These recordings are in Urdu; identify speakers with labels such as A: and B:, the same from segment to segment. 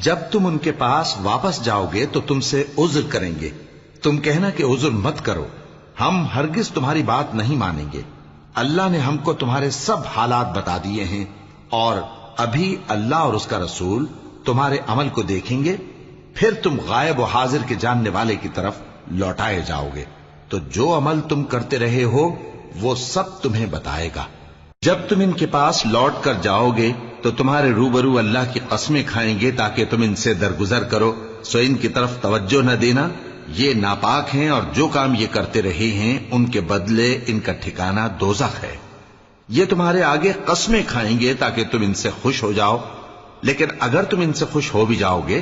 A: جب تم ان کے پاس واپس جاؤ گے تو تم سے عذر کریں گے، تم کہنا کہ عذر مت کرو، ہم ہرگز تمہاری بات نہیں مانیں گے۔ اللہ نے ہم کو تمہارے سب حالات بتا دیے ہیں، اور ابھی اللہ اور اس کا رسول تمہارے عمل کو دیکھیں گے، پھر تم غائب و حاضر کے جاننے والے کی طرف لوٹائے جاؤ گے، تو جو عمل تم کرتے رہے ہو وہ سب تمہیں بتائے گا۔ جب تم ان کے پاس لوٹ کر جاؤ گے تو تمہارے روبرو اللہ کی قسمیں کھائیں گے تاکہ تم ان سے درگزر کرو، سو ان کی طرف توجہ نہ دینا، یہ ناپاک ہیں اور جو کام یہ کرتے رہے ہیں ان کے بدلے ان کا ٹھکانہ دوزخ ہے۔ یہ تمہارے آگے قسمیں کھائیں گے تاکہ تم ان سے خوش ہو جاؤ، لیکن اگر تم ان سے خوش ہو بھی جاؤ گے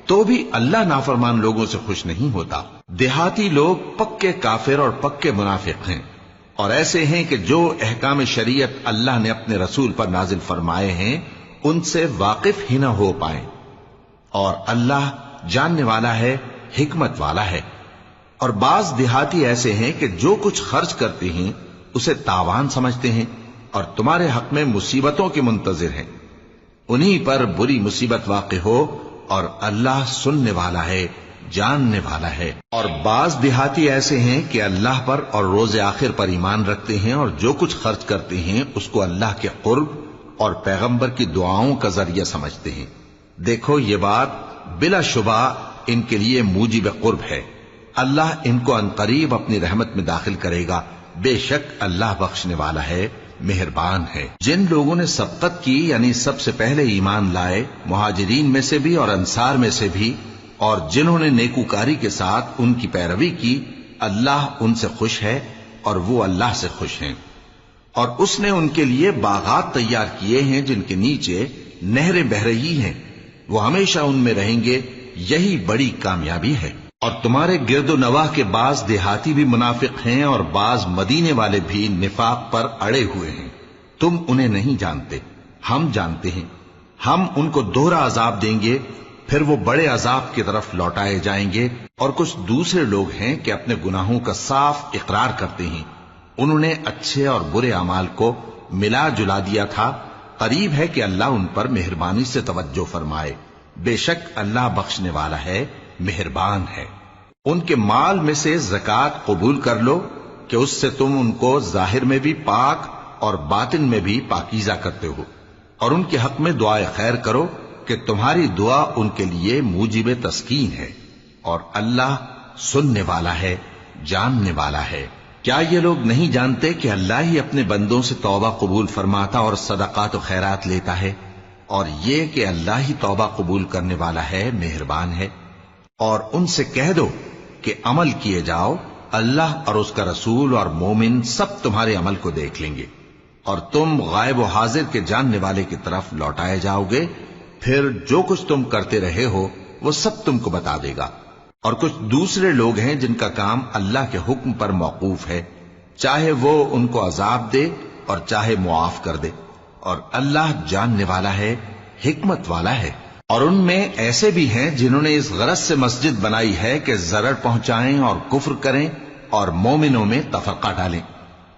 A: تو بھی اللہ نافرمان لوگوں سے خوش نہیں ہوتا۔ دیہاتی لوگ پکے کافر اور پکے منافق ہیں، اور ایسے ہیں کہ جو احکام شریعت اللہ نے اپنے رسول پر نازل فرمائے ہیں ان سے واقف ہی نہ ہو پائیں، اور اللہ جاننے والا ہے، حکمت والا ہے۔ اور بعض دیہاتی ایسے ہیں کہ جو کچھ خرچ کرتے ہیں اسے تاوان سمجھتے ہیں اور تمہارے حق میں مصیبتوں کے منتظر ہیں، انہی پر بری مصیبت واقع ہو، اور اللہ سننے والا ہے، جاننے والا ہے۔ اور بعض دیہاتی ایسے ہیں کہ اللہ پر اور روز آخر پر ایمان رکھتے ہیں، اور جو کچھ خرچ کرتے ہیں اس کو اللہ کے قرب اور پیغمبر کی دعاؤں کا ذریعہ سمجھتے ہیں۔ دیکھو یہ بات بلا شبہ ان کے لیے موجب قرب ہے، اللہ ان کو عنقریب اپنی رحمت میں داخل کرے گا، بے شک اللہ بخشنے والا ہے، مہربان ہے۔ جن لوگوں نے سبقت کی یعنی سب سے پہلے ایمان لائے، مہاجرین میں سے بھی اور انصار میں سے بھی، اور جنہوں نے نیکوکاری کے ساتھ ان کی پیروی کی، اللہ ان سے خوش ہے اور وہ اللہ سے خوش ہیں۔ اور اس نے ان کے لیے باغات تیار کیے ہیں جن کے نیچے نہریں بہ رہی ہیں، وہ ہمیشہ ان میں رہیں گے، یہی بڑی کامیابی ہے۔ اور تمہارے گرد و نواح کے بعض دیہاتی بھی منافق ہیں اور بعض مدینے والے بھی نفاق پر اڑے ہوئے ہیں، تم انہیں نہیں جانتے، ہم جانتے ہیں۔ ہم ان کو دوہرا عذاب دیں گے، پھر وہ بڑے عذاب کی طرف لوٹائے جائیں گے۔ اور کچھ دوسرے لوگ ہیں کہ اپنے گناہوں کا صاف اقرار کرتے ہیں، انہوں نے اچھے اور برے اعمال کو ملا جلا دیا تھا، قریب ہے کہ اللہ ان پر مہربانی سے توجہ فرمائے، بے شک اللہ بخشنے والا ہے، مہربان ہے۔ ان کے مال میں سے زکوٰۃ قبول کر لو کہ اس سے تم ان کو ظاہر میں بھی پاک اور باطن میں بھی پاکیزہ کرتے ہو، اور ان کے حق میں دعائے خیر کرو کہ تمہاری دعا ان کے لیے موجب تسکین ہے، اور اللہ سننے والا ہے، جاننے والا ہے۔ کیا یہ لوگ نہیں جانتے کہ اللہ ہی اپنے بندوں سے توبہ قبول فرماتا اور صدقات و خیرات لیتا ہے، اور یہ کہ اللہ ہی توبہ قبول کرنے والا ہے، مہربان ہے۔ اور ان سے کہہ دو کہ عمل کیے جاؤ، اللہ اور اس کا رسول اور مومن سب تمہارے عمل کو دیکھ لیں گے، اور تم غائب و حاضر کے جاننے والے کی طرف لوٹائے جاؤ گے، پھر جو کچھ تم کرتے رہے ہو وہ سب تم کو بتا دے گا۔ اور کچھ دوسرے لوگ ہیں جن کا کام اللہ کے حکم پر موقوف ہے، چاہے وہ ان کو عذاب دے اور چاہے معاف کر دے، اور اللہ جاننے والا ہے، حکمت والا ہے۔ اور ان میں ایسے بھی ہیں جنہوں نے اس غرض سے مسجد بنائی ہے کہ ضرر پہنچائیں اور کفر کریں اور مومنوں میں تفرقہ ڈالیں،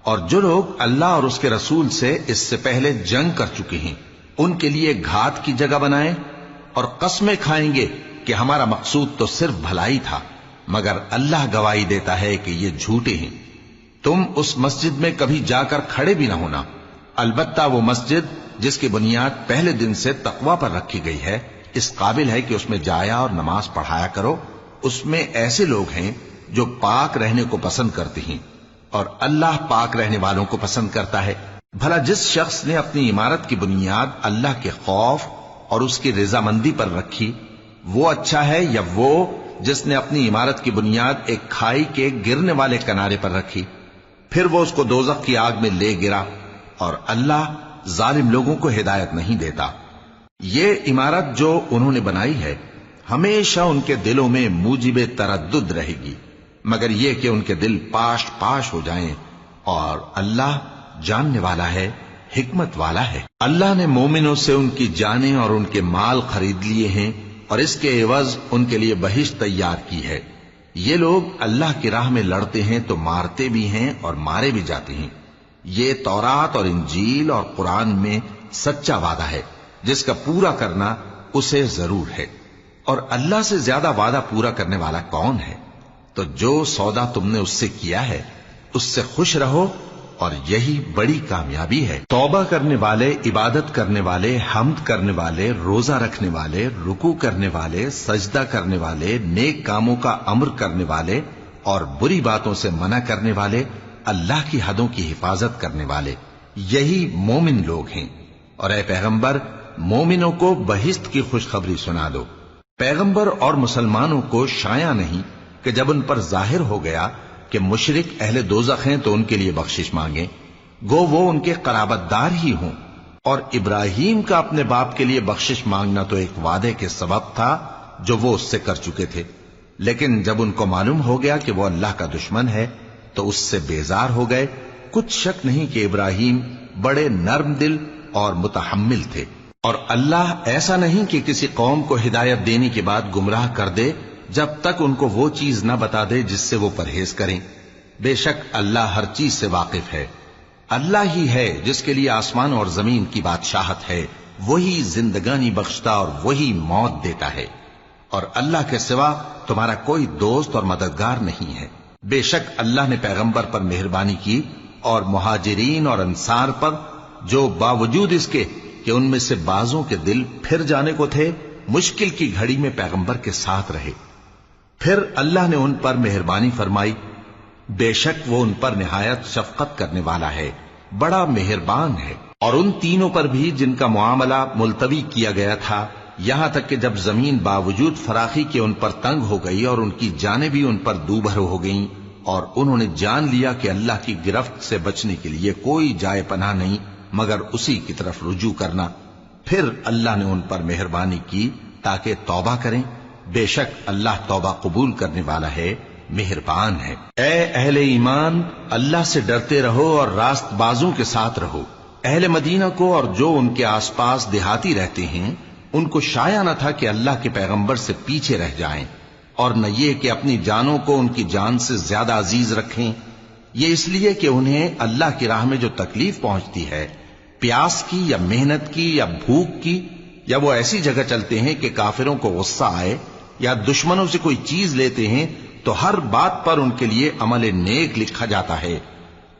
A: اور جو لوگ اللہ اور اس کے رسول سے اس سے پہلے جنگ کر چکے ہیں ان کے لیے گھات کی جگہ بنائیں، اور قسمیں کھائیں گے کہ ہمارا مقصود تو صرف بھلائی تھا، مگر اللہ گواہی دیتا ہے کہ یہ جھوٹے ہیں۔ تم اس مسجد میں کبھی جا کر کھڑے بھی نہ ہونا، البتہ وہ مسجد جس کی بنیاد پہلے دن سے تقوی پر رکھی گئی ہے اس قابل ہے کہ اس میں جایا اور نماز پڑھایا کرو۔ اس میں ایسے لوگ ہیں جو پاک رہنے کو پسند کرتے ہیں، اور اللہ پاک رہنے والوں کو پسند کرتا ہے۔ بھلا جس شخص نے اپنی عمارت کی بنیاد اللہ کے خوف اور اس کی رضامندی پر رکھی، وہ اچھا ہے یا وہ جس نے اپنی عمارت کی بنیاد ایک کھائی کے گرنے والے کنارے پر رکھی، پھر وہ اس کو دوزخ کی آگ میں لے گرا، اور اللہ ظالم لوگوں کو ہدایت نہیں دیتا۔ یہ عمارت جو انہوں نے بنائی ہے ہمیشہ ان کے دلوں میں موجب تردد رہے گی، مگر یہ کہ ان کے دل پاش پاش ہو جائیں، اور اللہ جاننے والا ہے، حکمت والا ہے۔ اللہ نے مومنوں سے ان کی جانیں اور ان کے مال خرید لیے ہیں، اور اس کے عوض ان کے لیے بہشت تیار کی ہے۔ یہ لوگ اللہ کی راہ میں لڑتے ہیں تو مارتے بھی ہیں اور مارے بھی جاتے ہیں۔ یہ تورات اور انجیل اور قرآن میں سچا وعدہ ہے جس کا پورا کرنا اسے ضرور ہے۔ اور اللہ سے زیادہ وعدہ پورا کرنے والا کون ہے؟ تو جو سودا تم نے اس سے کیا ہے اس سے خوش رہو، اور یہی بڑی کامیابی ہے۔ توبہ کرنے والے، عبادت کرنے والے، حمد کرنے والے، روزہ رکھنے والے، رکوع کرنے والے، سجدہ کرنے والے، نیک کاموں کا امر کرنے والے اور بری باتوں سے منع کرنے والے، اللہ کی حدوں کی حفاظت کرنے والے، یہی مومن لوگ ہیں۔ اور اے پیغمبر، مومنوں کو بہشت کی خوشخبری سنا دو۔ پیغمبر اور مسلمانوں کو شایع نہیں کہ جب ان پر ظاہر ہو گیا کہ مشرک اہل دوزخ ہیں تو ان کے لیے بخشش مانگیں، گو وہ ان کے قرابت دار ہی ہوں۔ اور ابراہیم کا اپنے باپ کے لیے بخشش مانگنا تو ایک وعدے کے سبب تھا جو وہ اس سے کر چکے تھے، لیکن جب ان کو معلوم ہو گیا کہ وہ اللہ کا دشمن ہے تو اس سے بیزار ہو گئے۔ کچھ شک نہیں کہ ابراہیم بڑے نرم دل اور متحمل تھے، اور اللہ ایسا نہیں کہ کسی قوم کو ہدایت دینے کے بعد گمراہ کر دے جب تک ان کو وہ چیز نہ بتا دے جس سے وہ پرہیز کریں۔ بے شک اللہ ہر چیز سے واقف ہے۔ اللہ ہی ہے جس کے لیے آسمان اور زمین کی بادشاہت ہے، وہی زندگانی بخشتا اور وہی موت دیتا ہے، اور اللہ کے سوا تمہارا کوئی دوست اور مددگار نہیں ہے۔ بے شک اللہ نے پیغمبر پر مہربانی کی اور مہاجرین اور انصار پر، جو باوجود اس کے کہ ان میں سے بعضوں کے دل پھر جانے کو تھے، مشکل کی گھڑی میں پیغمبر کے ساتھ رہے۔ پھر اللہ نے ان پر مہربانی فرمائی، بے شک وہ ان پر نہایت شفقت کرنے والا ہے، بڑا مہربان ہے۔ اور ان تینوں پر بھی جن کا معاملہ ملتوی کیا گیا تھا، یہاں تک کہ جب زمین باوجود فراخی کے ان پر تنگ ہو گئی اور ان کی جانیں بھی ان پر دوبھر ہو گئیں، اور انہوں نے جان لیا کہ اللہ کی گرفت سے بچنے کے لیے کوئی جائے پناہ نہیں مگر اسی کی طرف رجوع کرنا، پھر اللہ نے ان پر مہربانی کی تاکہ توبہ کریں۔ بے شک اللہ توبہ قبول کرنے والا ہے، مہربان ہے۔ اے اہل ایمان، اللہ سے ڈرتے رہو اور راست بازوں کے ساتھ رہو۔ اہل مدینہ کو اور جو ان کے آس پاس دیہاتی رہتے ہیں ان کو شایع نہ تھا کہ اللہ کے پیغمبر سے پیچھے رہ جائیں، اور نہ یہ کہ اپنی جانوں کو ان کی جان سے زیادہ عزیز رکھیں، یہ اس لیے کہ انہیں اللہ کی راہ میں جو تکلیف پہنچتی ہے، پیاس کی یا محنت کی یا بھوک کی، یا وہ ایسی جگہ چلتے ہیں کہ کافروں کو غصہ آئے یا دشمنوں سے کوئی چیز لیتے ہیں تو ہر بات پر ان کے لیے عمل نیک لکھا جاتا ہے۔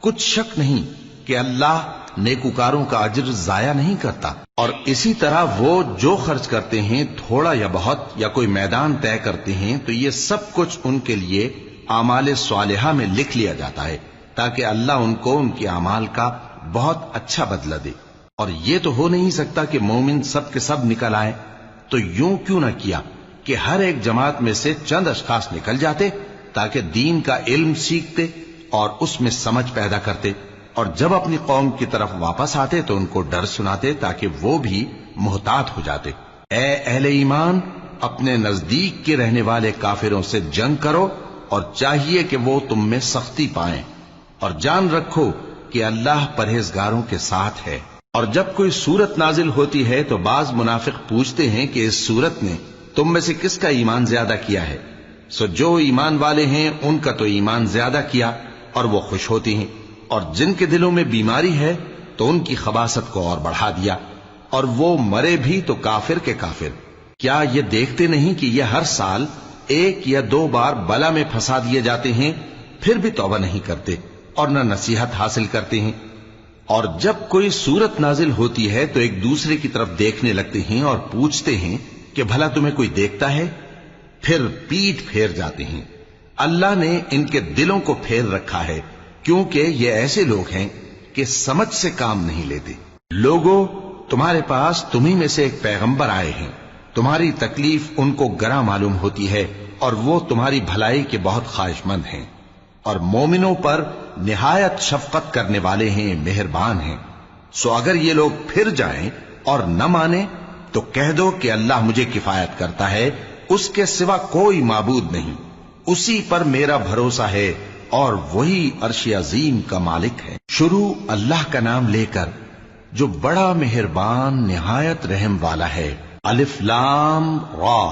A: کچھ شک نہیں کہ اللہ نیکوکاروں کا اجر ضائع نہیں کرتا۔ اور اسی طرح وہ جو خرچ کرتے ہیں، تھوڑا یا بہت، یا کوئی میدان طے کرتے ہیں، تو یہ سب کچھ ان کے لیے اعمال صالحہ میں لکھ لیا جاتا ہے تاکہ اللہ ان کو ان کے اعمال کا بہت اچھا بدلہ دے۔ اور یہ تو ہو نہیں سکتا کہ مومن سب کے سب نکل آئے، تو یوں کیوں نہ کیا کہ ہر ایک جماعت میں سے چند اشخاص نکل جاتے تاکہ دین کا علم سیکھتے اور اس میں سمجھ پیدا کرتے، اور جب اپنی قوم کی طرف واپس آتے تو ان کو ڈر سناتے تاکہ وہ بھی محتاط ہو جاتے۔ اے اہل ایمان، اپنے نزدیک کے رہنے والے کافروں سے جنگ کرو، اور چاہیے کہ وہ تم میں سختی پائیں، اور جان رکھو کہ اللہ پرہیزگاروں کے ساتھ ہے۔ اور جب کوئی سورت نازل ہوتی ہے تو بعض منافق پوچھتے ہیں کہ اس سورت نے تم میں سے کس کا ایمان زیادہ کیا ہے؟ سو جو ایمان والے ہیں ان کا تو ایمان زیادہ کیا اور وہ خوش ہوتے ہیں، اور جن کے دلوں میں بیماری ہے تو ان کی خباثت کو اور بڑھا دیا، اور وہ مرے بھی تو کافر کے کافر۔ کیا یہ دیکھتے نہیں کہ یہ ہر سال 1 یا 2 بار بلا میں پھنسا دیے جاتے ہیں، پھر بھی توبہ نہیں کرتے اور نہ نصیحت حاصل کرتے ہیں؟ اور جب کوئی سورت نازل ہوتی ہے تو ایک دوسرے کی طرف دیکھنے لگتے ہیں اور پوچھتے ہیں کہ بھلا تمہیں کوئی دیکھتا ہے؟ پھر پیٹھ پھیر جاتے ہیں۔ اللہ نے ان کے دلوں کو پھیر رکھا ہے، کیونکہ یہ ایسے لوگ ہیں کہ سمجھ سے کام نہیں لیتے۔ لوگوں، تمہارے پاس تمہیں میں سے ایک پیغمبر آئے ہیں، تمہاری تکلیف ان کو گراں معلوم ہوتی ہے اور وہ تمہاری بھلائی کے بہت خواہش مند ہیں، اور مومنوں پر نہایت شفقت کرنے والے ہیں، مہربان ہیں۔ سو اگر یہ لوگ پھر جائیں اور نہ مانیں تو کہہ دو کہ اللہ مجھے کفایت کرتا ہے، اس کے سوا کوئی معبود نہیں، اسی پر میرا بھروسہ ہے اور وہی عرش عظیم کا مالک ہے۔ شروع اللہ کا نام لے کر جو بڑا مہربان نہایت رحم والا ہے۔ الف لام را،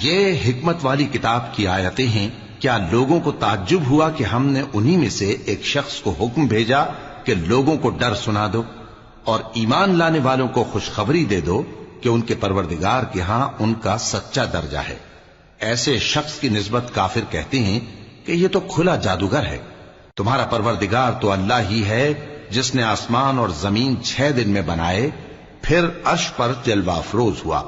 A: یہ حکمت والی کتاب کی آیتیں ہیں۔ کیا لوگوں کو تعجب ہوا کہ ہم نے انہی میں سے ایک شخص کو حکم بھیجا کہ لوگوں کو ڈر سنا دو اور ایمان لانے والوں کو خوشخبری دے دو کہ ان کے پروردگار کے ہاں ان کا سچا درجہ ہے۔ ایسے شخص کی نسبت کافر کہتے ہیں کہ یہ تو کھلا جادوگر ہے۔ تمہارا پروردگار تو اللہ ہی ہے جس نے آسمان اور زمین 6 دن میں بنائے، پھر عرش پر جلوہ افروز ہوا۔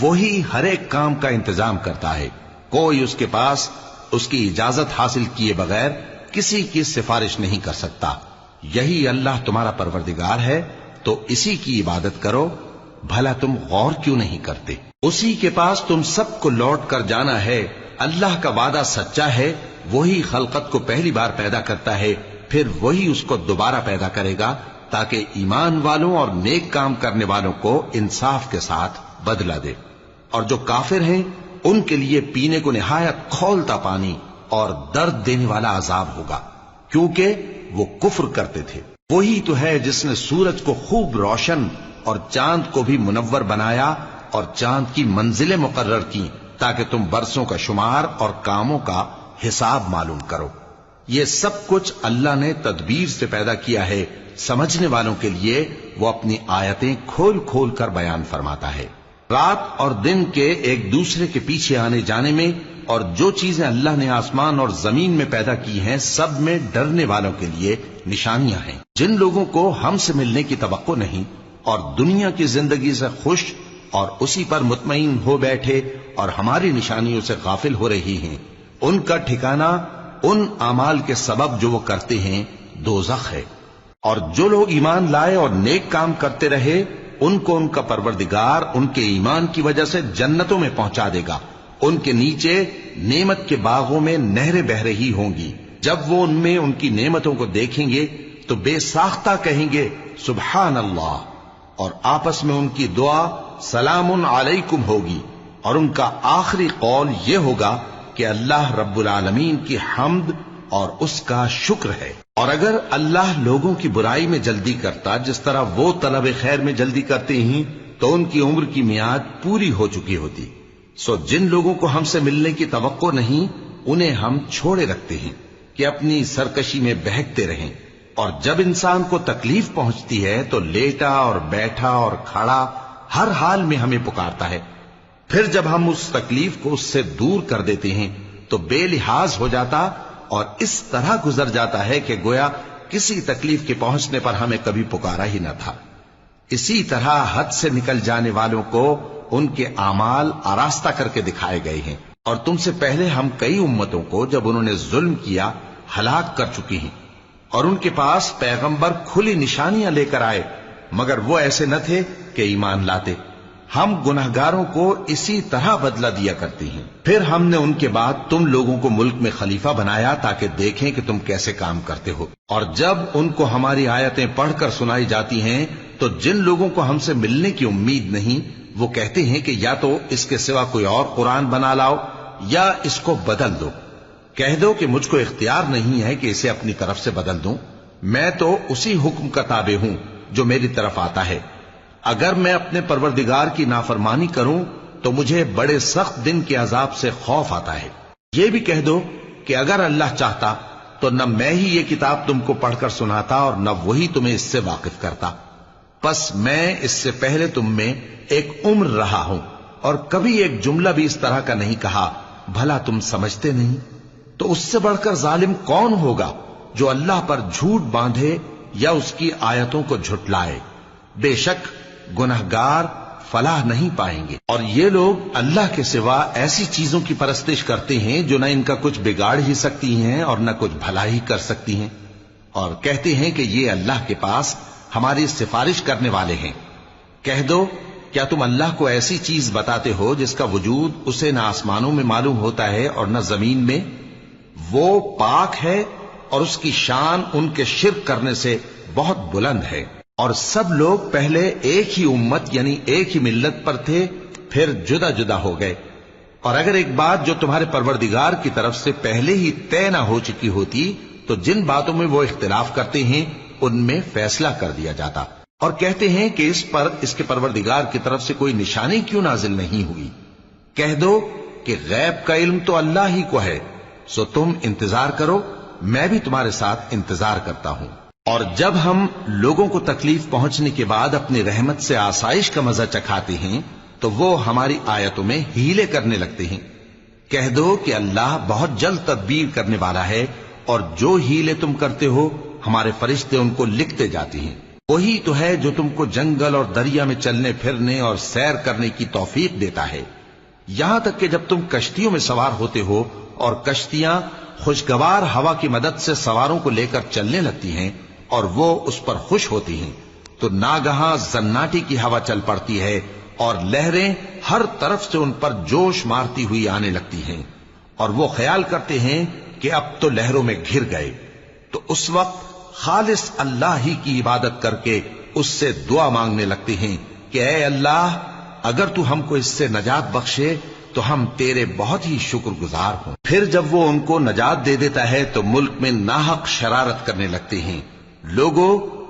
A: وہی ہر ایک کام کا انتظام کرتا ہے، کوئی اس کے پاس اس کی اجازت حاصل کیے بغیر کسی کی سفارش نہیں کر سکتا۔ یہی اللہ تمہارا پروردگار ہے تو اسی کی عبادت کرو، بھلا تم غور کیوں نہیں کرتے؟ اسی کے پاس تم سب کو لوٹ کر جانا ہے۔ اللہ کا وعدہ سچا ہے، وہی خلقت کو پہلی بار پیدا کرتا ہے، پھر وہی اس کو دوبارہ پیدا کرے گا تاکہ ایمان والوں اور نیک کام کرنے والوں کو انصاف کے ساتھ بدلہ دے۔ اور جو کافر ہیں ان کے لیے پینے کو نہایت کھولتا پانی اور درد دینے والا عذاب ہوگا، کیونکہ وہ کفر کرتے تھے۔ وہی تو ہے جس نے سورج کو خوب روشن اور چاند کو بھی منور بنایا اور چاند کی منزلیں مقرر کی تاکہ تم برسوں کا شمار اور کاموں کا حساب معلوم کرو۔ یہ سب کچھ اللہ نے تدبیر سے پیدا کیا ہے، سمجھنے والوں کے لیے وہ اپنی آیتیں کھول کھول کر بیان فرماتا ہے۔ رات اور دن کے ایک دوسرے کے پیچھے آنے جانے میں اور جو چیزیں اللہ نے آسمان اور زمین میں پیدا کی ہیں سب میں ڈرنے والوں کے لیے نشانیاں ہیں۔ جن لوگوں کو ہم سے ملنے کی توقع نہیں اور دنیا کی زندگی سے خوش اور اسی پر مطمئن ہو بیٹھے اور ہماری نشانیوں سے غافل ہو رہی ہیں، ان کا ٹھکانہ ان اعمال کے سبب جو وہ کرتے ہیں دوزخ ہے۔ اور جو لوگ ایمان لائے اور نیک کام کرتے رہے ان کو ان کا پروردگار ان کے ایمان کی وجہ سے جنتوں میں پہنچا دے گا، ان کے نیچے نعمت کے باغوں میں نہریں بہ رہی ہوں گی۔ جب وہ ان میں ان کی نعمتوں کو دیکھیں گے تو بے ساختہ کہیں گے سبحان اللہ، اور آپس میں ان کی دعا سلام علیکم ہوگی، اور ان کا آخری قول یہ ہوگا کہ اللہ رب العالمین کی حمد اور اس کا شکر ہے۔ اور اگر اللہ لوگوں کی برائی میں جلدی کرتا جس طرح وہ طلب خیر میں جلدی کرتے ہیں تو ان کی عمر کی میعاد پوری ہو چکی ہوتی۔ سو جن لوگوں کو ہم سے ملنے کی توقع نہیں انہیں ہم چھوڑے رکھتے ہیں کہ اپنی سرکشی میں بہکتے رہیں، اور جب انسان کو تکلیف پہنچتی ہے تو لیٹا اور بیٹھا اور کھڑا ہر حال میں ہمیں پکارتا ہے، پھر جب ہم اس تکلیف کو اس سے دور کر دیتے ہیں تو بے لحاظ ہو جاتا اور اس طرح گزر جاتا ہے کہ گویا کسی تکلیف کے پہنچنے پر ہمیں کبھی پکارا ہی نہ تھا۔ اسی طرح حد سے نکل جانے والوں کو ان کے اعمال آراستہ کر کے دکھائے گئے ہیں، اور تم سے پہلے ہم کئی امتوں کو جب انہوں نے ظلم کیا ہلاک کر چکی ہیں، اور ان کے پاس پیغمبر کھلی نشانیاں لے کر آئے مگر وہ ایسے نہ تھے کہ ایمان لاتے۔ ہم گنہگاروں کو اسی طرح بدلہ دیا کرتے ہیں۔ پھر ہم نے ان کے بعد تم لوگوں کو ملک میں خلیفہ بنایا تاکہ دیکھیں کہ تم کیسے کام کرتے ہو، اور جب ان کو ہماری آیتیں پڑھ کر سنائی جاتی ہیں تو جن لوگوں کو ہم سے ملنے کی امید نہیں وہ کہتے ہیں کہ یا تو اس کے سوا کوئی اور قرآن بنا لاؤ یا اس کو بدل دو۔ کہہ دو کہ مجھ کو اختیار نہیں ہے کہ اسے اپنی طرف سے بدل دوں، میں تو اسی حکم کا تابع ہوں جو میری طرف آتا ہے۔ اگر میں اپنے پروردگار کی نافرمانی کروں تو مجھے بڑے سخت دن کے عذاب سے خوف آتا ہے۔ یہ بھی کہہ دو کہ اگر اللہ چاہتا تو نہ میں ہی یہ کتاب تم کو پڑھ کر سناتا اور نہ وہی تمہیں اس سے واقف کرتا، پس میں اس سے پہلے تم میں ایک عمر رہا ہوں اور کبھی ایک جملہ بھی اس طرح کا نہیں کہا، بھلا تم سمجھتے نہیں؟ تو اس سے بڑھ کر ظالم کون ہوگا جو اللہ پر جھوٹ باندھے یا اس کی آیتوں کو جھٹلائے؟ بے شک گنہگار فلاح نہیں پائیں گے۔ اور یہ لوگ اللہ کے سوا ایسی چیزوں کی پرستش کرتے ہیں جو نہ ان کا کچھ بگاڑ ہی سکتی ہیں اور نہ کچھ بھلا ہی کر سکتی ہیں، اور کہتے ہیں کہ یہ اللہ کے پاس ہماری سفارش کرنے والے ہیں۔ کہہ دو کیا تم اللہ کو ایسی چیز بتاتے ہو جس کا وجود اسے نہ آسمانوں میں معلوم ہوتا ہے اور نہ زمین میں؟ وہ پاک ہے اور اس کی شان ان کے شرک کرنے سے بہت بلند ہے۔ اور سب لوگ پہلے ایک ہی امت یعنی ایک ہی ملت پر تھے، پھر جدا جدا ہو گئے، اور اگر ایک بات جو تمہارے پروردگار کی طرف سے پہلے ہی طے نہ ہو چکی ہوتی تو جن باتوں میں وہ اختلاف کرتے ہیں ان میں فیصلہ کر دیا جاتا۔ اور کہتے ہیں کہ اس پر اس کے پروردگار کی طرف سے کوئی نشانی کیوں نازل نہیں ہوئی؟ کہہ دو کہ غیب کا علم تو اللہ ہی کو ہے، سو تم انتظار کرو، میں بھی تمہارے ساتھ انتظار کرتا ہوں۔ اور جب ہم لوگوں کو تکلیف پہنچنے کے بعد اپنی رحمت سے آسائش کا مزہ چکھاتے ہیں تو وہ ہماری آیتوں میں ہیلے کرنے لگتے ہیں۔ کہہ دو کہ اللہ بہت جلد تدبیر کرنے والا ہے، اور جو ہیلے تم کرتے ہو ہمارے فرشتے ان کو لکھتے جاتے ہیں۔ وہی تو ہے جو تم کو جنگل اور دریا میں چلنے پھرنے اور سیر کرنے کی توفیق دیتا ہے، یہاں تک کہ جب تم کشتیوں میں سوار ہوتے ہو اور کشتیاں خوشگوار ہوا کی مدد سے سواروں کو لے کر چلنے لگتی ہیں اور وہ اس پر خوش ہوتی ہیں، تو ناگہاں زناٹی کی ہوا چل پڑتی ہے اور لہریں ہر طرف سے ان پر جوش مارتی ہوئی آنے لگتی ہیں، اور وہ خیال کرتے ہیں کہ اب تو لہروں میں گھر گئے۔ تو اس وقت خالص اللہ ہی کی عبادت کر کے اس سے دعا مانگنے لگتے ہیں کہ اے اللہ، اگر تو ہم کو اس سے نجات بخشے تو ہم تیرے بہت ہی شکر گزار ہوں۔ پھر جب وہ ان کو نجات دے دیتا ہے تو ملک میں ناحق شرارت کرنے لگتے ہیں۔ لوگو،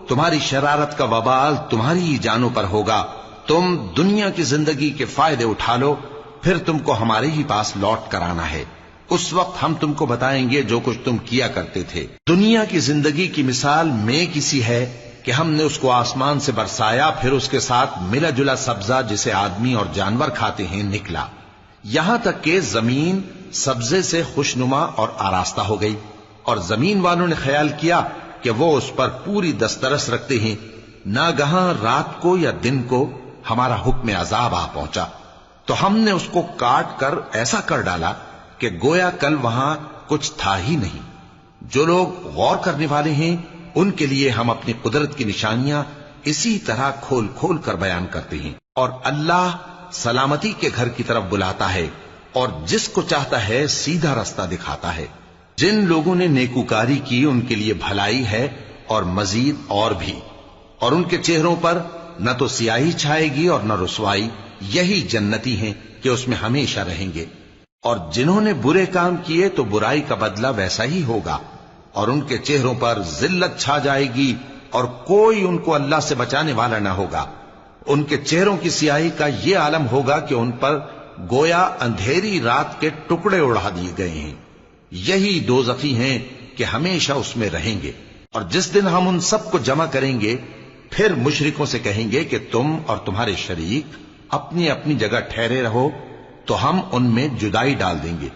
A: تمہاری شرارت کا وبال تمہاری ہی جانوں پر ہوگا۔ تم دنیا کی زندگی کے فائدے اٹھا لو، پھر تم کو ہمارے ہی پاس لوٹ کر آنا ہے۔ اس وقت ہم تم کو بتائیں گے جو کچھ تم کیا کرتے تھے۔ دنیا کی زندگی کی مثال میں کسی ہے کہ ہم نے اس کو آسمان سے برسایا، پھر اس کے ساتھ ملا جلا سبزہ جسے آدمی اور جانور کھاتے ہیں نکلا، یہاں تک کہ زمین سبزے سے خوشنما اور آراستہ ہو گئی، اور زمین والوں نے خیال کیا کہ وہ اس پر پوری دسترس رکھتے ہیں۔ ناگہاں رات کو یا دن کو ہمارا حکم عذاب آ پہنچا، تو ہم نے اس کو کاٹ کر ایسا کر ڈالا کہ گویا کل وہاں کچھ تھا ہی نہیں۔ جو لوگ غور کرنے والے ہیں ان کے لیے ہم اپنی قدرت کی نشانیاں اسی طرح کھول کھول کر بیان کرتے ہیں۔ اور اللہ سلامتی کے گھر کی طرف بلاتا ہے اور جس کو چاہتا ہے سیدھا رستہ دکھاتا ہے۔ جن لوگوں نے نیکوکاری کی ان کے لیے بھلائی ہے اور مزید اور بھی، اور ان کے چہروں پر نہ تو سیاہی چھائے گی اور نہ رسوائی، یہی جنتی ہیں کہ اس میں ہمیشہ رہیں گے۔ اور جنہوں نے برے کام کیے تو برائی کا بدلہ ویسا ہی ہوگا، اور ان کے چہروں پر ذلت چھا جائے گی اور کوئی ان کو اللہ سے بچانے والا نہ ہوگا۔ ان کے چہروں کی سیاہی کا یہ عالم ہوگا کہ ان پر گویا اندھیری رات کے ٹکڑے اڑا دیے گئے ہیں۔ یہی دوزخی ہیں کہ ہمیشہ اس میں رہیں گے۔ اور جس دن ہم ان سب کو جمع کریں گے پھر مشرکوں سے کہیں گے کہ تم اور تمہارے شریک اپنی اپنی جگہ ٹھہرے رہو، تو ہم ان میں جدائی ڈال دیں گے،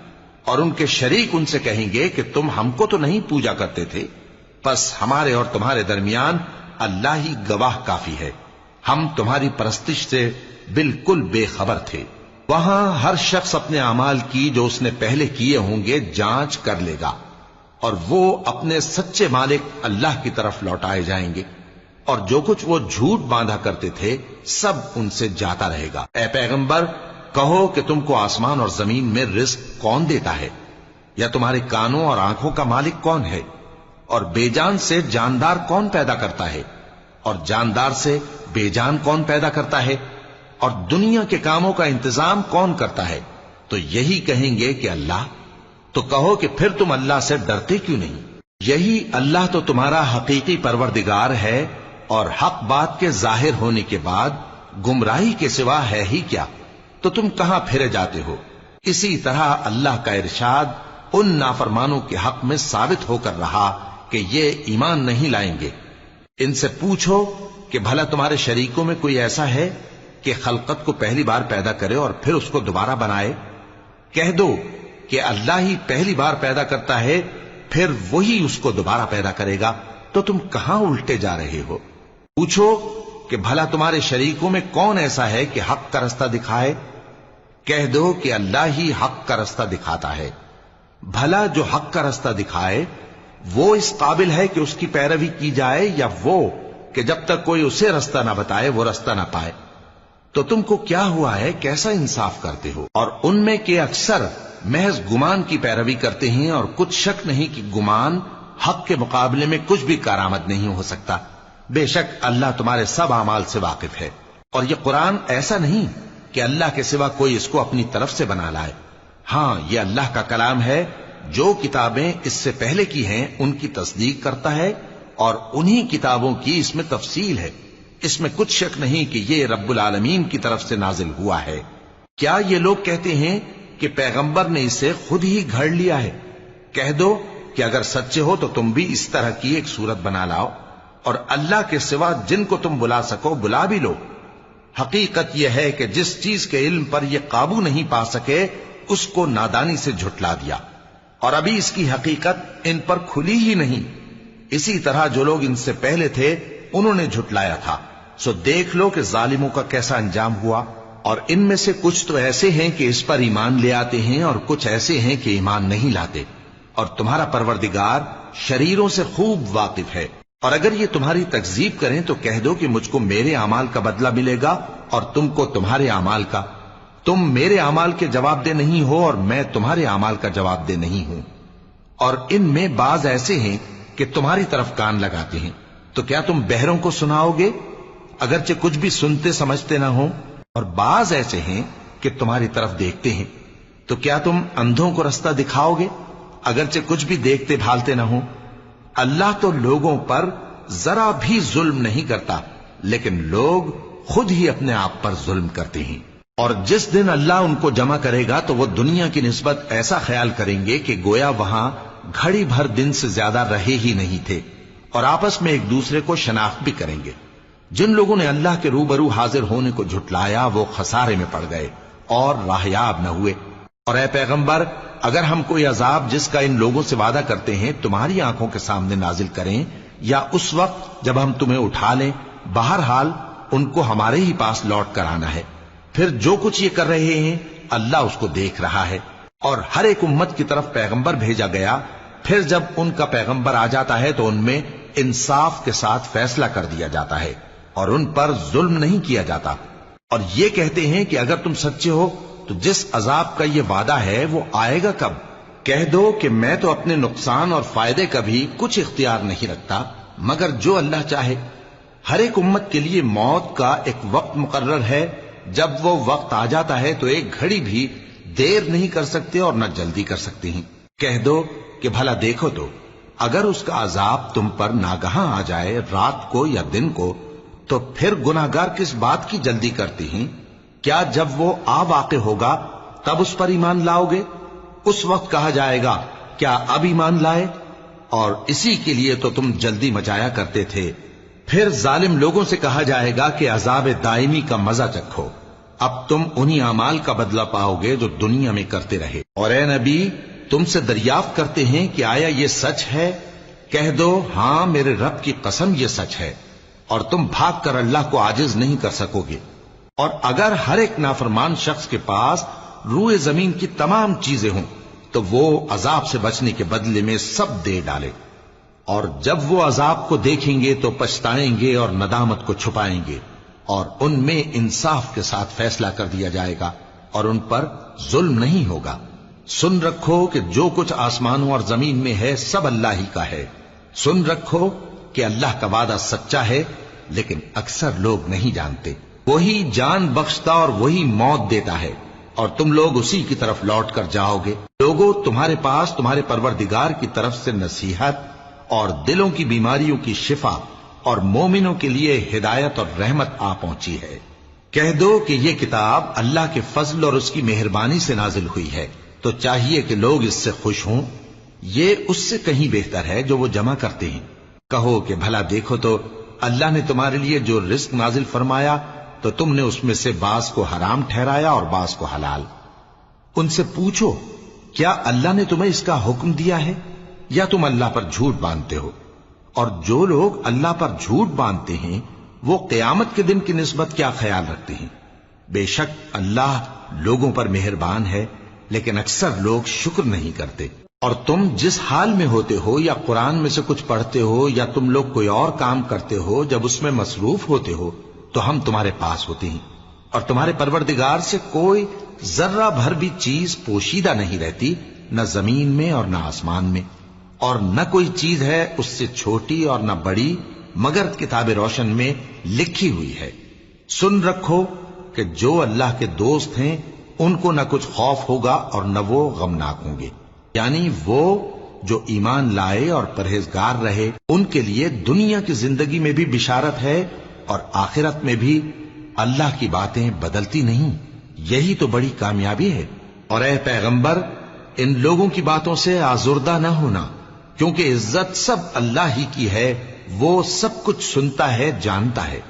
A: اور ان کے شریک ان سے کہیں گے کہ تم ہم کو تو نہیں پوجا کرتے تھے، بس ہمارے اور تمہارے درمیان اللہ ہی گواہ کافی ہے، ہم تمہاری پرستش سے بالکل بے خبر تھے۔ وہاں ہر شخص اپنے اعمال کی جو اس نے پہلے کیے ہوں گے جانچ کر لے گا، اور وہ اپنے سچے مالک اللہ کی طرف لوٹائے جائیں گے، اور جو کچھ وہ جھوٹ باندھا کرتے تھے سب ان سے جاتا رہے گا۔ اے پیغمبر، کہو کہ تم کو آسمان اور زمین میں رزق کون دیتا ہے، یا تمہارے کانوں اور آنکھوں کا مالک کون ہے، اور بے جان سے جاندار کون پیدا کرتا ہے، اور جاندار سے بے جان کون پیدا کرتا ہے، اور دنیا کے کاموں کا انتظام کون کرتا ہے؟ تو یہی کہیں گے کہ اللہ۔ تو کہو کہ پھر تم اللہ سے ڈرتے کیوں نہیں؟ یہی اللہ تو تمہارا حقیقی پروردگار ہے، اور حق بات کے ظاہر ہونے کے بعد گمراہی کے سوا ہے ہی کیا؟ تو تم کہاں پھرے جاتے ہو؟ اسی طرح اللہ کا ارشاد ان نافرمانوں کے حق میں ثابت ہو کر رہا کہ یہ ایمان نہیں لائیں گے۔ ان سے پوچھو کہ بھلا تمہارے شریکوں میں کوئی ایسا ہے کہ خلقت کو پہلی بار پیدا کرے اور پھر اس کو دوبارہ بنائے؟ کہہ دو کہ اللہ ہی پہلی بار پیدا کرتا ہے، پھر وہی اس کو دوبارہ پیدا کرے گا، تو تم کہاں الٹے جا رہے ہو؟ پوچھو کہ بھلا تمہارے شریکوں میں کون ایسا ہے کہ حق کا رستہ دکھائے؟ کہہ دو کہ اللہ ہی حق کا رستہ دکھاتا ہے۔ بھلا جو حق کا رستہ دکھائے وہ اس قابل ہے کہ اس کی پیروی کی جائے، یا وہ کہ جب تک کوئی اسے رستہ نہ بتائے وہ رستہ نہ پائے؟ تو تم کو کیا ہوا ہے، کیسا انصاف کرتے ہو؟ اور ان میں کے اکثر محض گمان کی پیروی کرتے ہیں، اور کچھ شک نہیں کہ گمان حق کے مقابلے میں کچھ بھی کارآمد نہیں ہو سکتا۔ بے شک اللہ تمہارے سب اعمال سے واقف ہے۔ اور یہ قرآن ایسا نہیں کہ اللہ کے سوا کوئی اس کو اپنی طرف سے بنا لائے۔ ہاں، یہ اللہ کا کلام ہے، جو کتابیں اس سے پہلے کی ہیں ان کی تصدیق کرتا ہے، اور انہی کتابوں کی اس میں تفصیل ہے۔ اس میں کچھ شک نہیں کہ یہ رب العالمین کی طرف سے نازل ہوا ہے۔ کیا یہ لوگ کہتے ہیں کہ پیغمبر نے اسے خود ہی گھڑ لیا ہے؟ کہہ دو کہ اگر سچے ہو تو تم بھی اس طرح کی ایک صورت بنا لاؤ اور اللہ کے سوا جن کو تم بلا سکو بلا بھی لو۔ حقیقت یہ ہے کہ جس چیز کے علم پر یہ قابو نہیں پا سکے اس کو نادانی سے جھٹلا دیا، اور ابھی اس کی حقیقت ان پر کھلی ہی نہیں۔ اسی طرح جو لوگ ان سے پہلے تھے انہوں نے جھٹلایا تھا، سو دیکھ لو کہ ظالموں کا کیسا انجام ہوا۔ اور ان میں سے کچھ تو ایسے ہیں کہ اس پر ایمان لے آتے ہیں، اور کچھ ایسے ہیں کہ ایمان نہیں لاتے، اور تمہارا پروردگار شریروں سے خوب واقف ہے۔ اور اگر یہ تمہاری تکذیب کریں تو کہہ دو کہ مجھ کو میرے اعمال کا بدلہ ملے گا اور تم کو تمہارے اعمال کا۔ تم میرے اعمال کے جواب دہ نہیں ہو اور میں تمہارے اعمال کا جواب دہ نہیں ہوں۔ اور ان میں بعض ایسے ہیں کہ تمہاری طرف کان لگاتے ہیں، تو کیا تم بہروں کو سناؤ گے اگرچہ کچھ بھی سنتے سمجھتے نہ ہو؟ اور بعض ایسے ہیں کہ تمہاری طرف دیکھتے ہیں، تو کیا تم اندھوں کو رستہ دکھاؤ گے اگرچہ کچھ بھی دیکھتے بھالتے نہ ہو؟ اللہ تو لوگوں پر ذرا بھی ظلم نہیں کرتا، لیکن لوگ خود ہی اپنے آپ پر ظلم کرتے ہیں۔ اور جس دن اللہ ان کو جمع کرے گا تو وہ دنیا کی نسبت ایسا خیال کریں گے کہ گویا وہاں گھڑی بھر دن سے زیادہ رہے ہی نہیں تھے، اور آپس میں ایک دوسرے کو شناخت بھی کریں گے۔ جن لوگوں نے اللہ کے روبرو حاضر ہونے کو جھٹلایا وہ خسارے میں پڑ گئے اور راہیاب نہ ہوئے۔ اور اے پیغمبر، اگر ہم کوئی عذاب جس کا ان لوگوں سے وعدہ کرتے ہیں تمہاری آنکھوں کے سامنے نازل کریں یا اس وقت جب ہم تمہیں اٹھا لیں، بہرحال ان کو ہمارے ہی پاس لوٹ کر آنا ہے۔ پھر جو کچھ یہ کر رہے ہیں اللہ اس کو دیکھ رہا ہے۔ اور ہر ایک امت کی طرف پیغمبر بھیجا گیا، پھر جب ان کا پیغمبر آ جاتا ہے تو ان میں انصاف کے ساتھ فیصلہ کر دیا جاتا ہے اور ان پر ظلم نہیں کیا جاتا۔ اور یہ کہتے ہیں کہ اگر تم سچے ہو تو جس عذاب کا یہ وعدہ ہے وہ آئے گا کب؟ کہہ دو کہ میں تو اپنے نقصان اور فائدے کا بھی کچھ اختیار نہیں رکھتا مگر جو اللہ چاہے۔ ہر ایک امت کے لیے موت کا ایک وقت مقرر ہے، جب وہ وقت آ جاتا ہے تو ایک گھڑی بھی دیر نہیں کر سکتے اور نہ جلدی کر سکتے ہیں۔ کہہ دو کہ بھلا دیکھو تو اگر اس کا عذاب تم پر ناگہاں آ جائے رات کو یا دن کو تو پھر گناہگار کس بات کی جلدی کرتے ہیں؟ کیا جب وہ آ واقع ہوگا تب اس پر ایمان لاؤ گے؟ اس وقت کہا جائے گا کیا اب ایمان لائے؟ اور اسی کے لیے تو تم جلدی مچایا کرتے تھے۔ پھر ظالم لوگوں سے کہا جائے گا کہ عذاب دائمی کا مزہ چکھو، اب تم انہی اعمال کا بدلہ پاؤ گے جو دنیا میں کرتے رہے۔ اور اے نبی، تم سے دریافت کرتے ہیں کہ آیا یہ سچ ہے؟ کہہ دو ہاں میرے رب کی قسم یہ سچ ہے، اور تم بھاگ کر اللہ کو عاجز نہیں کر سکو گے۔ اور اگر ہر ایک نافرمان شخص کے پاس روئے زمین کی تمام چیزیں ہوں تو وہ عذاب سے بچنے کے بدلے میں سب دے ڈالے، اور جب وہ عذاب کو دیکھیں گے تو پچھتائیں گے اور ندامت کو چھپائیں گے، اور ان میں انصاف کے ساتھ فیصلہ کر دیا جائے گا اور ان پر ظلم نہیں ہوگا۔ سن رکھو کہ جو کچھ آسمانوں اور زمین میں ہے سب اللہ ہی کا ہے۔ سن رکھو کہ اللہ کا وعدہ سچا ہے، لیکن اکثر لوگ نہیں جانتے۔ وہی جان بخشتا اور وہی موت دیتا ہے، اور تم لوگ اسی کی طرف لوٹ کر جاؤ گے۔ لوگوں، تمہارے پاس تمہارے پروردگار کی طرف سے نصیحت اور دلوں کی بیماریوں کی شفا اور مومنوں کے لیے ہدایت اور رحمت آ پہنچی ہے۔ کہہ دو کہ یہ کتاب اللہ کے فضل اور اس کی مہربانی سے نازل ہوئی ہے، تو چاہیے کہ لوگ اس سے خوش ہوں۔ یہ اس سے کہیں بہتر ہے جو وہ جمع کرتے ہیں۔ کہو کہ بھلا دیکھو تو اللہ نے تمہارے لیے جو رزق نازل فرمایا تو تم نے اس میں سے بعض کو حرام ٹھہرایا اور بعض کو حلال۔ ان سے پوچھو کیا اللہ نے تمہیں اس کا حکم دیا ہے یا تم اللہ پر جھوٹ باندھتے ہو؟ اور جو لوگ اللہ پر جھوٹ باندھتے ہیں وہ قیامت کے دن کی نسبت کیا خیال رکھتے ہیں؟ بے شک اللہ لوگوں پر مہربان ہے، لیکن اکثر لوگ شکر نہیں کرتے۔ اور تم جس حال میں ہوتے ہو یا قرآن میں سے کچھ پڑھتے ہو یا تم لوگ کوئی اور کام کرتے ہو، جب اس میں مصروف ہوتے ہو تو ہم تمہارے پاس ہوتے ہیں، اور تمہارے پروردگار سے کوئی ذرہ بھر بھی چیز پوشیدہ نہیں رہتی، نہ زمین میں اور نہ آسمان میں، اور نہ کوئی چیز ہے اس سے چھوٹی اور نہ بڑی مگر کتاب روشن میں لکھی ہوئی ہے۔ سن رکھو کہ جو اللہ کے دوست ہیں ان کو نہ کچھ خوف ہوگا اور نہ وہ غمناک ہوں گے، یعنی وہ جو ایمان لائے اور پرہیزگار رہے ان کے لیے دنیا کی زندگی میں بھی بشارت ہے اور آخرت میں بھی۔ اللہ کی باتیں بدلتی نہیں، یہی تو بڑی کامیابی ہے۔ اور اے پیغمبر، ان لوگوں کی باتوں سے آزردہ نہ ہونا، کیونکہ عزت سب اللہ ہی کی ہے، وہ سب کچھ سنتا ہے، جانتا ہے۔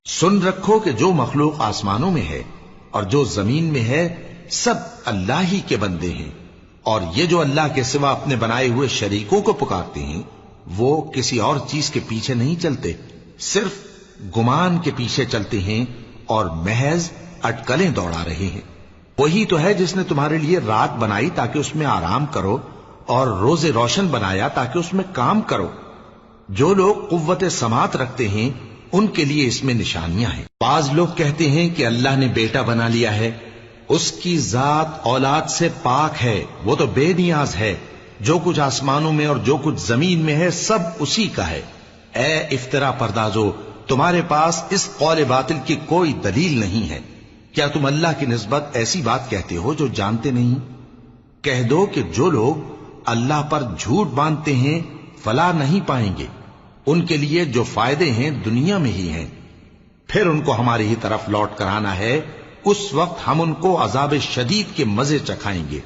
A: سن رکھو کہ جو مخلوق آسمانوں میں ہے اور جو زمین میں ہے سب اللہ ہی کے بندے ہیں، اور یہ جو اللہ کے سوا اپنے بنائے ہوئے شریکوں کو پکارتے ہیں وہ کسی اور چیز کے پیچھے نہیں چلتے، صرف گمان کے پیچھے چلتے ہیں اور محض اٹکلیں دوڑا رہے ہیں۔ وہی تو ہے جس نے تمہارے لیے رات بنائی تاکہ اس میں آرام کرو، اور روز روشن بنایا تاکہ اس میں کام کرو۔ جو لوگ قوت سماعت رکھتے ہیں ان کے لیے اس میں نشانیاں ہیں۔ بعض لوگ کہتے ہیں کہ اللہ نے بیٹا بنا لیا ہے، اس کی ذات اولاد سے پاک ہے، وہ تو بے نیاز ہے، جو کچھ آسمانوں میں اور جو کچھ زمین میں ہے سب اسی کا ہے۔ اے افترا پردازو، تمہارے پاس اس قول باطل کی کوئی دلیل نہیں ہے۔ کیا تم اللہ کی نسبت ایسی بات کہتے ہو جو جانتے نہیں؟ کہہ دو کہ جو لوگ اللہ پر جھوٹ باندھتے ہیں فلاح نہیں پائیں گے، ان کے لیے جو فائدے ہیں دنیا میں ہی ہیں، پھر ان کو ہماری ہی طرف لوٹ کر آنا ہے، اس وقت ہم ان کو عذاب شدید کے مزے چکھائیں گے،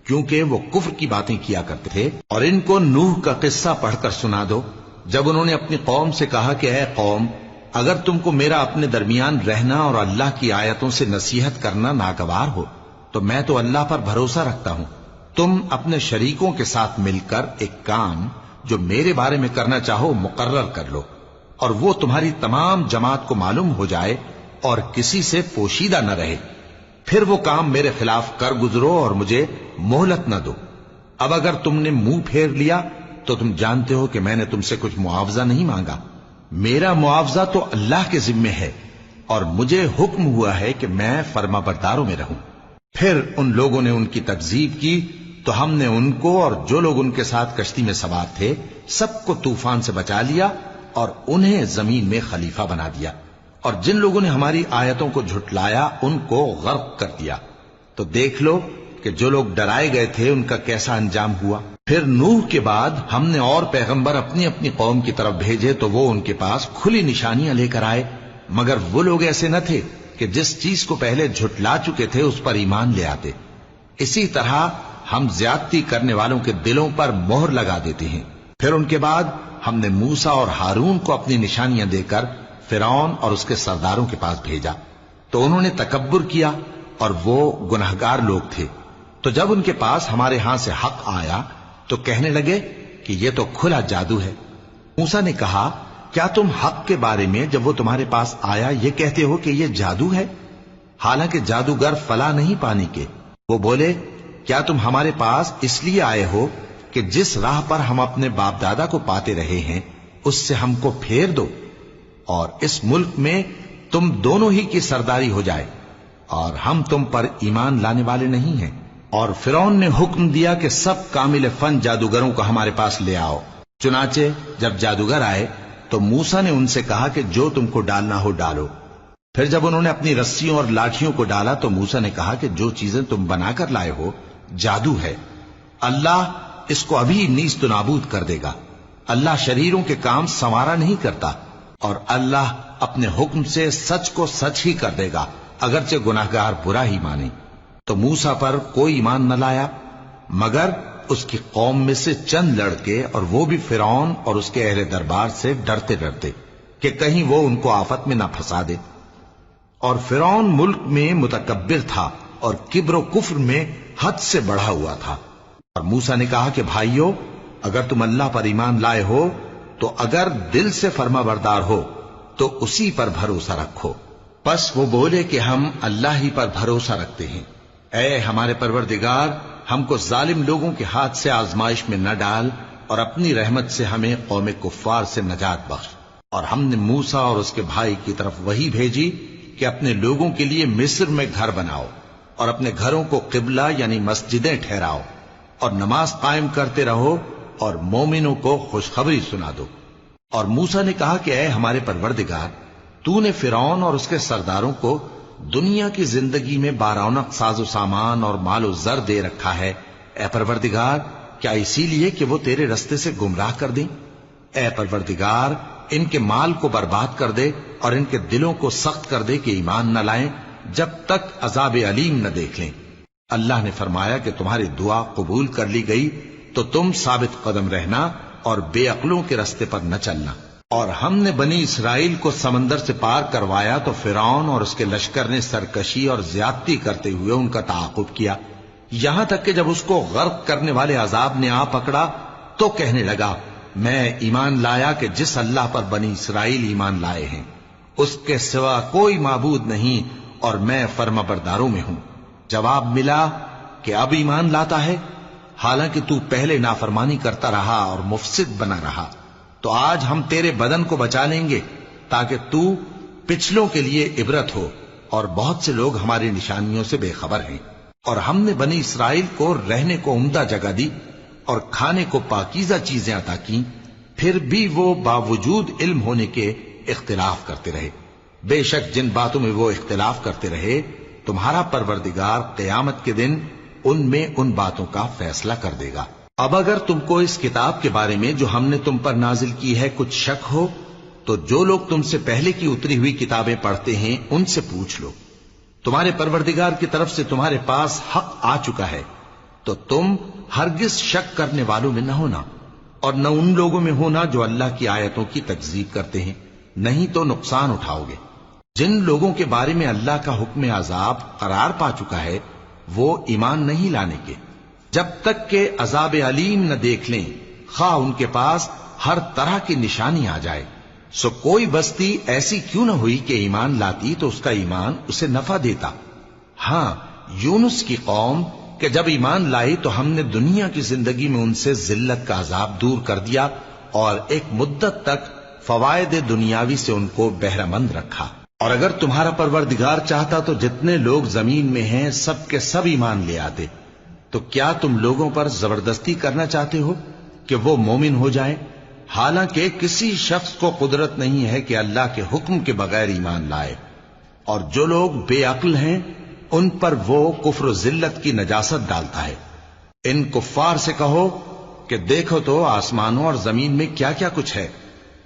A: کیونکہ وہ کفر کی باتیں کیا کرتے تھے۔ اور ان کو نوح کا قصہ پڑھ کر سنا دو، جب انہوں نے اپنی قوم سے کہا کہ اے قوم، اگر تم کو میرا اپنے درمیان رہنا اور اللہ کی آیتوں سے نصیحت کرنا ناگوار ہو تو میں تو اللہ پر بھروسہ رکھتا ہوں، تم اپنے شریکوں کے ساتھ مل کر ایک کام جو میرے بارے میں کرنا چاہو مقرر کر لو، اور وہ تمہاری تمام جماعت کو معلوم ہو جائے اور کسی سے پوشیدہ نہ رہے، پھر وہ کام میرے خلاف کر گزرو اور مجھے مہلت نہ دو۔ اب اگر تم نے منہ پھیر لیا تو تم جانتے ہو کہ میں نے تم سے کچھ معاوضہ نہیں مانگا، میرا معاوضہ تو اللہ کے ذمے ہے، اور مجھے حکم ہوا ہے کہ میں فرما برداروں میں رہوں۔ پھر ان لوگوں نے ان کی تکذیب کی تو ہم نے ان کو اور جو لوگ ان کے ساتھ کشتی میں سوار تھے سب کو طوفان سے بچا لیا اور انہیں زمین میں خلیفہ بنا دیا، اور جن لوگوں نے ہماری آیتوں کو جھٹلایا ان کو غرق کر دیا۔ تو دیکھ لو کہ جو لوگ ڈرائے گئے تھے ان کا کیسا انجام ہوا۔ پھر نوح کے بعد ہم نے اور پیغمبر اپنی اپنی قوم کی طرف بھیجے تو وہ ان کے پاس کھلی نشانیاں لے کر آئے، مگر وہ لوگ ایسے نہ تھے کہ جس چیز کو پہلے جھٹلا چکے تھے اس پر ایمان لے آتے۔ اسی طرح ہم زیادتی کرنے والوں کے دلوں پر مہر لگا دیتے ہیں۔ پھر ان کے بعد ہم نے موسیٰ اور ہارون کو اپنی نشانیاں دے کر فرعون اور اس کے سرداروں کے پاس بھیجا، تو انہوں نے تکبر کیا اور وہ گناہگار لوگ تھے۔ تو جب ان کے پاس ہمارے ہاں سے حق آیا تو کہنے لگے کہ یہ تو کھلا جادو ہے۔ موسیٰ نے کہا، کیا تم حق کے بارے میں جب وہ تمہارے پاس آیا یہ کہتے ہو کہ یہ جادو ہے، حالانکہ جادوگر فلاح نہیں پانے کے؟ وہ بولے، کیا تم ہمارے پاس اس لیے آئے ہو کہ جس راہ پر ہم اپنے باپ دادا کو پاتے رہے ہیں اس سے ہم کو پھیر دو، اور اس ملک میں تم دونوں ہی کی سرداری ہو جائے، اور ہم تم پر ایمان لانے والے نہیں ہیں؟ اور فرعون نے حکم دیا کہ سب کامل فن جادوگروں کو ہمارے پاس لے آؤ۔ چنانچہ جب جادوگر آئے تو موسیٰ نے ان سے کہا کہ جو تم کو ڈالنا ہو ڈالو۔ پھر جب انہوں نے اپنی رسیوں اور لاٹھیوں کو ڈالا تو موسیٰ نے کہا کہ جو چیزیں تم بنا کر لائے ہو جادو ہے، اللہ اس کو ابھی نیست و نابود کر دے گا۔ اللہ شریروں کے کام سنوارا نہیں کرتا، اور اللہ اپنے حکم سے سچ کو سچ ہی کر دے گا، اگرچہ گناہگار برا ہی مانے۔ تو موسیٰ پر کوئی ایمان نہ لایا مگر اس کی قوم میں سے چند لڑکے، اور وہ بھی فرعون اور اس کے اہل دربار سے ڈرتے ڈرتے کہ کہیں وہ ان کو آفت میں نہ پھنسا دے۔ اور فرعون ملک میں متکبر تھا اور کبر و کفر میں حد سے بڑھا ہوا تھا۔ اور موسیٰ نے کہا کہ بھائیو، اگر تم اللہ پر ایمان لائے ہو تو اگر دل سے فرما بردار ہو تو اسی پر بھروسہ رکھو۔ پس وہ بولے کہ ہم اللہ ہی پر بھروسہ رکھتے ہیں۔ اے ہمارے پروردگار، ہم کو ظالم لوگوں کے ہاتھ سے آزمائش میں نہ ڈال، اور اپنی رحمت سے ہمیں قوم کفار سے نجات بخش۔ اور ہم نے موسیٰ اور اس کے بھائی کی طرف وحی بھیجی کہ اپنے لوگوں کے لیے مصر میں گھر بناؤ، اور اپنے گھروں کو قبلہ یعنی مسجدیں ٹھہراؤ، اور نماز قائم کرتے رہو، اور مومنوں کو خوشخبری سنا دو۔ اور موسیٰ نے کہا کہ اے ہمارے پروردگار، تو نے فرعون اور اس کے سرداروں کو دنیا کی زندگی میں بارونق ساز و سامان اور مال و زر دے رکھا ہے، اے پروردگار کیا اسی لیے کہ وہ تیرے رستے سے گمراہ کر دیں؟ اے پروردگار ان کے مال کو برباد کر دے اور ان کے دلوں کو سخت کر دے کہ ایمان نہ لائیں جب تک عذاب علیم نہ دیکھ لیں۔ اللہ نے فرمایا کہ تمہاری دعا قبول کر لی گئی تو تم ثابت قدم رہنا اور بے عقلوں کے رستے پر نہ چلنا۔ اور ہم نے بنی اسرائیل کو سمندر سے پار کروایا تو فرعون اور اس کے لشکر نے سرکشی اور زیادتی کرتے ہوئے ان کا تعاقب کیا، یہاں تک کہ جب اس کو غرق کرنے والے عذاب نے آ پکڑا تو کہنے لگا میں ایمان لایا کہ جس اللہ پر بنی اسرائیل ایمان لائے ہیں اس کے سوا کوئی معبود نہیں اور میں فرما برداروں میں ہوں۔ جواب ملا کہ اب ایمان لاتا ہے، حالانکہ تو پہلے نافرمانی کرتا رہا اور مفسد بنا رہا، تو آج ہم تیرے بدن کو بچا لیں گے تاکہ تو پچھلوں کے لیے عبرت ہو، اور بہت سے لوگ ہماری نشانیوں سے بے خبر ہیں۔ اور ہم نے بنی اسرائیل کو رہنے کو عمدہ جگہ دی اور کھانے کو پاکیزہ چیزیں عطا کیں، پھر بھی وہ باوجود علم ہونے کے اختلاف کرتے رہے۔ بے شک جن باتوں میں وہ اختلاف کرتے رہے تمہارا پروردگار قیامت کے دن ان میں ان باتوں کا فیصلہ کر دے گا۔ اب اگر تم کو اس کتاب کے بارے میں جو ہم نے تم پر نازل کی ہے کچھ شک ہو تو جو لوگ تم سے پہلے کی اتری ہوئی کتابیں پڑھتے ہیں ان سے پوچھ لو، تمہارے پروردگار کی طرف سے تمہارے پاس حق آ چکا ہے تو تم ہرگز شک کرنے والوں میں نہ ہونا، اور نہ ان لوگوں میں ہونا جو اللہ کی آیتوں کی تکذیب کرتے ہیں، نہیں تو نقصان اٹھاؤ گے۔ جن لوگوں کے بارے میں اللہ کا حکم عذاب قرار پا چکا ہے وہ ایمان نہیں لانے کے جب تک کہ عذاب علیم نہ دیکھ لیں، خواہ ان کے پاس ہر طرح کی نشانی آ جائے۔ سو کوئی بستی ایسی کیوں نہ ہوئی کہ ایمان لاتی تو اس کا ایمان اسے نفع دیتا۔ ہاں، یونس کی قوم کہ جب ایمان لائی تو ہم نے دنیا کی زندگی میں ان سے ذلت کا عذاب دور کر دیا اور ایک مدت تک فوائد دنیاوی سے ان کو بہرہ مند رکھا۔ اور اگر تمہارا پروردگار چاہتا تو جتنے لوگ زمین میں ہیں سب کے سب ایمان لے آتے، تو کیا تم لوگوں پر زبردستی کرنا چاہتے ہو کہ وہ مومن ہو جائیں؟ حالانکہ کسی شخص کو قدرت نہیں ہے کہ اللہ کے حکم کے بغیر ایمان لائے، اور جو لوگ بے عقل ہیں ان پر وہ کفر و ذلت کی نجاست ڈالتا ہے۔ ان کفار سے کہو کہ دیکھو تو آسمانوں اور زمین میں کیا کیا کچھ ہے،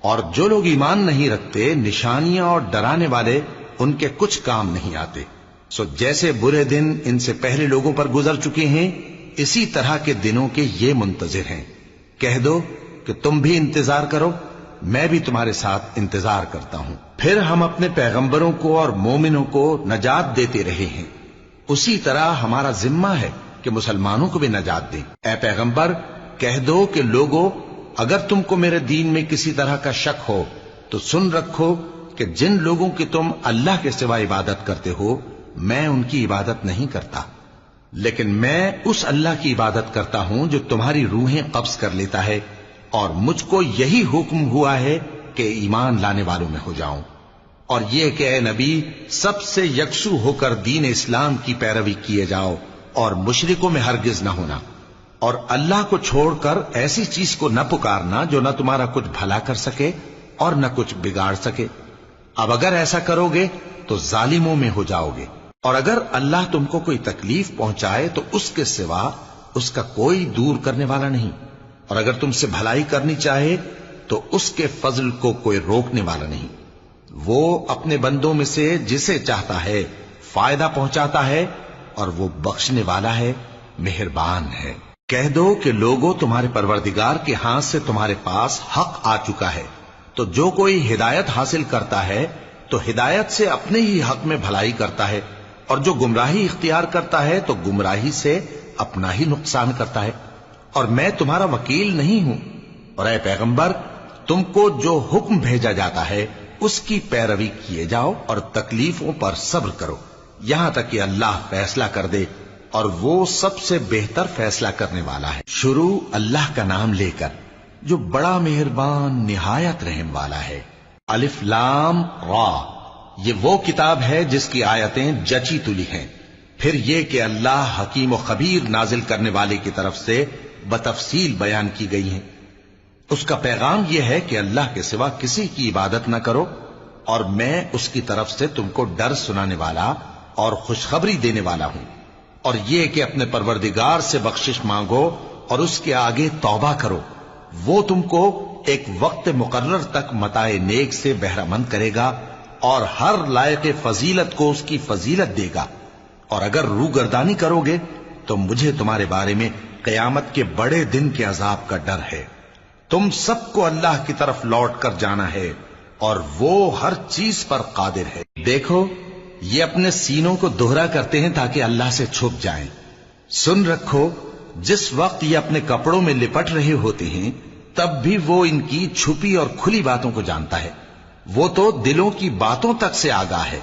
A: اور جو لوگ ایمان نہیں رکھتے نشانیاں اور ڈرانے والے ان کے کچھ کام نہیں آتے۔ سو جیسے برے دن ان سے پہلے لوگوں پر گزر چکے ہیں اسی طرح کے دنوں کے یہ منتظر ہیں۔ کہہ دو کہ تم بھی انتظار کرو، میں بھی تمہارے ساتھ انتظار کرتا ہوں۔ پھر ہم اپنے پیغمبروں کو اور مومنوں کو نجات دیتے رہے ہیں، اسی طرح ہمارا ذمہ ہے کہ مسلمانوں کو بھی نجات دیں۔ اے پیغمبر کہہ دو کہ لوگو اگر تم کو میرے دین میں کسی طرح کا شک ہو تو سن رکھو کہ جن لوگوں کی تم اللہ کے سوا عبادت کرتے ہو میں ان کی عبادت نہیں کرتا، لیکن میں اس اللہ کی عبادت کرتا ہوں جو تمہاری روحیں قبض کر لیتا ہے، اور مجھ کو یہی حکم ہوا ہے کہ ایمان لانے والوں میں ہو جاؤں، اور یہ کہ اے نبی سب سے یکسو ہو کر دین اسلام کی پیروی کیے جاؤ اور مشرکوں میں ہرگز نہ ہونا، اور اللہ کو چھوڑ کر ایسی چیز کو نہ پکارنا جو نہ تمہارا کچھ بھلا کر سکے اور نہ کچھ بگاڑ سکے۔ اب اگر ایسا کرو گے تو ظالموں میں ہو جاؤ گے، اور اگر اللہ تم کو کوئی تکلیف پہنچائے تو اس کے سوا اس کا کوئی دور کرنے والا نہیں، اور اگر تم سے بھلائی کرنی چاہے تو اس کے فضل کو کوئی روکنے والا نہیں۔ وہ اپنے بندوں میں سے جسے چاہتا ہے فائدہ پہنچاتا ہے، اور وہ بخشنے والا ہے، مہربان ہے۔ کہہ دو کہ لوگوں تمہارے پروردگار کے ہاتھ سے تمہارے پاس حق آ چکا ہے، تو جو کوئی ہدایت حاصل کرتا ہے تو ہدایت سے اپنے ہی حق میں بھلائی کرتا ہے، اور جو گمراہی اختیار کرتا ہے تو گمراہی سے اپنا ہی نقصان کرتا ہے، اور میں تمہارا وکیل نہیں ہوں۔ اور اے پیغمبر تم کو جو حکم بھیجا جاتا ہے اس کی پیروی کیے جاؤ اور تکلیفوں پر صبر کرو یہاں تک کہ اللہ فیصلہ کر دے، اور وہ سب سے بہتر فیصلہ کرنے والا ہے۔ شروع اللہ کا نام لے کر جو بڑا مہربان نہایت رحم والا ہے۔ الف لام را، یہ وہ کتاب ہے جس کی آیتیں جچی تلی ہیں، پھر یہ کہ اللہ حکیم و خبیر نازل کرنے والے کی طرف سے بتفصیل بیان کی گئی ہیں۔ اس کا پیغام یہ ہے کہ اللہ کے سوا کسی کی عبادت نہ کرو، اور میں اس کی طرف سے تم کو ڈر سنانے والا اور خوشخبری دینے والا ہوں، اور یہ کہ اپنے پروردگار سے بخشش مانگو اور اس کے آگے توبہ کرو، وہ تم کو ایک وقت مقرر تک متاع نیک سے بہرہ مند کرے گا، اور ہر لائق فضیلت کو اس کی فضیلت دے گا، اور اگر روگردانی کرو گے تو مجھے تمہارے بارے میں قیامت کے بڑے دن کے عذاب کا ڈر ہے۔ تم سب کو اللہ کی طرف لوٹ کر جانا ہے اور وہ ہر چیز پر قادر ہے۔ دیکھو یہ اپنے سینوں کو دوہرا کرتے ہیں تاکہ اللہ سے چھپ جائیں۔ سن رکھو جس وقت یہ اپنے کپڑوں میں لپٹ رہے ہوتے ہیں تب بھی وہ ان کی چھپی اور کھلی باتوں کو جانتا ہے، وہ تو دلوں کی باتوں تک سے آگاہ ہے۔